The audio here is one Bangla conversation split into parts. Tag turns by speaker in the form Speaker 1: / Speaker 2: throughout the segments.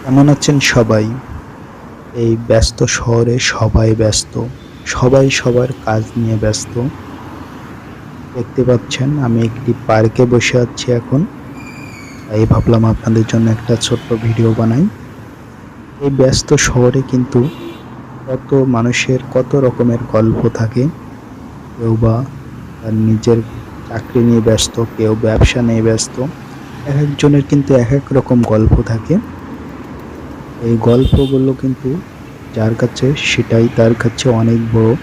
Speaker 1: কেমন আছেন সবাই? এই ব্যস্ত শহরে সবাই ব্যস্ত। সবাই সবার কাজ নিয়ে ব্যস্ত। দেখতে পাচ্ছেন আমি একটি পার্কে বসে আছি এখন। তাই ভাবলাম আপনাদের জন্য একটা ছোট্ট ভিডিও বানাই। এই ব্যস্ত শহরে কিন্তু কত মানুষের কত রকমের গল্প থাকে। কেউ বা তার নিজের চাকরি নিয়ে ব্যস্ত, কেউ ব্যবসা নিয়ে ব্যস্ত। একেকজনের কিন্তু একেক রকম গল্প থাকে। এই গল্পগুলো কিন্তু যার কাছে সেটাই তার কাছে অনেক বড়।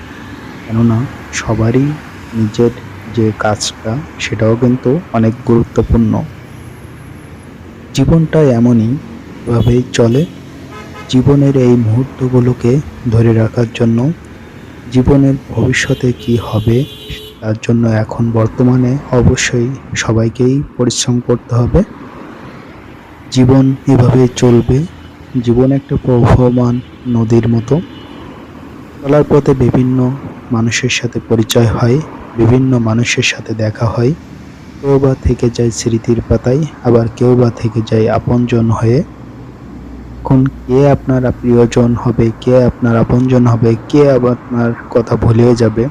Speaker 1: কেননা সবারই নিজের যে কাজটা সেটাও কিন্তু অনেক গুরুত্বপূর্ণ। জীবনটা এমনই, এভাবেই চলে। জীবনের এই মুহূর্তগুলোকে ধরে রাখার জন্য, জীবনের ভবিষ্যতে কি হবে তার জন্য এখন বর্তমানে অবশ্যই সবাইকেই পরিশ্রম করতে হবে। জীবন এভাবেই চলবে। জীবন একটা প্রবাহমান নদীর মতো। চলার পথে বিভিন্ন মানুষের সাথে পরিচয় হয়, বিভিন্ন মানুষের সাথে দেখা হয়। কেউ বা থেকে যায় স্মৃতির পাতায়, আবার কেউ বা থেকে যায় আপনজন হয়ে। এখন কে আপনার প্রিয়জন হবে, কে আপনার আপনজন হবে, কে আবার আপনার কথা ভুলেও যাবে,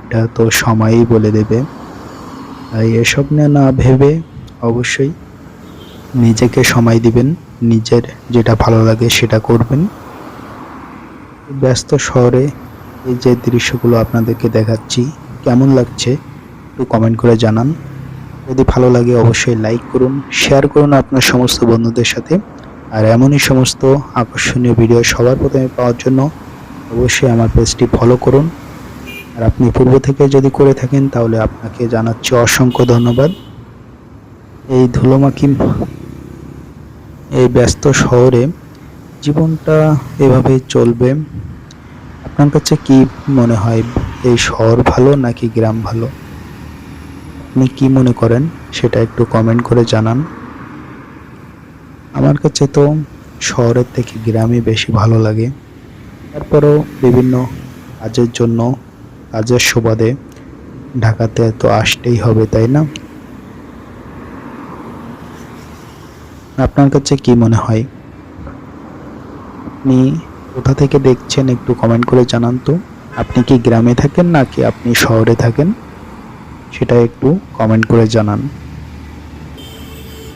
Speaker 1: এটা তো সময়ই বলে দেবে। তাই এসব নিয়ে না ভেবে অবশ্যই নিজেকে সময় দিবেন, নিজের যেটা ভালো লাগে সেটা করবেন। ব্যস্ত শহরে এই যে দৃশ্যগুলো আপনাদেরকে দেখাচ্ছি কেমন লাগছে একটু কমেন্ট করে জানান। যদি ভালো লাগে অবশ্যই লাইক করুন, শেয়ার করুন আপনার সমস্ত বন্ধুদের সাথে। আর এমনই সমস্ত আকর্ষণীয় ভিডিও সবার প্রথমে পাওয়ার জন্য অবশ্যই আমার পেজটি ফলো করুন। আর আপনি পূর্ব থেকে যদি করে থাকেন তাহলে আপনাকে জানাচ্ছি অসংখ্য ধন্যবাদ। এই ধুলোমাখি এই ব্যস্ত শহরে জীবনটা এভাবেই চলবে। আপনার কাছে কি মনে হয়, এই শহর ভালো নাকি গ্রাম ভালো? আপনি কি মনে করেন সেটা একটু কমেন্ট করে জানান। আমার কাছে তো শহরের থেকে গ্রামই বেশি ভালো লাগে। তারপরেও বিভিন্ন কাজের জন্য, কাজের সুবাদে ঢাকাতে তো আসতেই হবে, তাই না? আপনার কাছে কি মনে হয়? আপনি কোথা থেকে দেখছেন একটু কমেন্ট করে জানান তো। আপনি কি গ্রামে থাকেন নাকি আপনি শহরে থাকেন সেটা একটু কমেন্ট করে জানান।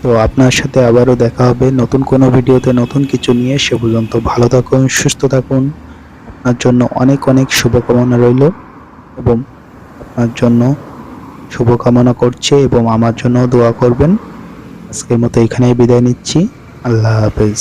Speaker 1: তো আপনার সাথে আবারও দেখা হবে নতুন কোনো ভিডিওতে, নতুন কিছু নিয়ে। সে পর্যন্ত ভালো থাকুন, সুস্থ থাকুন। আপনার জন্য অনেক অনেক শুভকামনা রইল এবং আপনার জন্য শুভকামনা করছি এবং আমার জন্য দোয়া করবেন। আজকের মতো এখানেই বিদায় নিচ্ছি। আল্লাহ হাফেজ।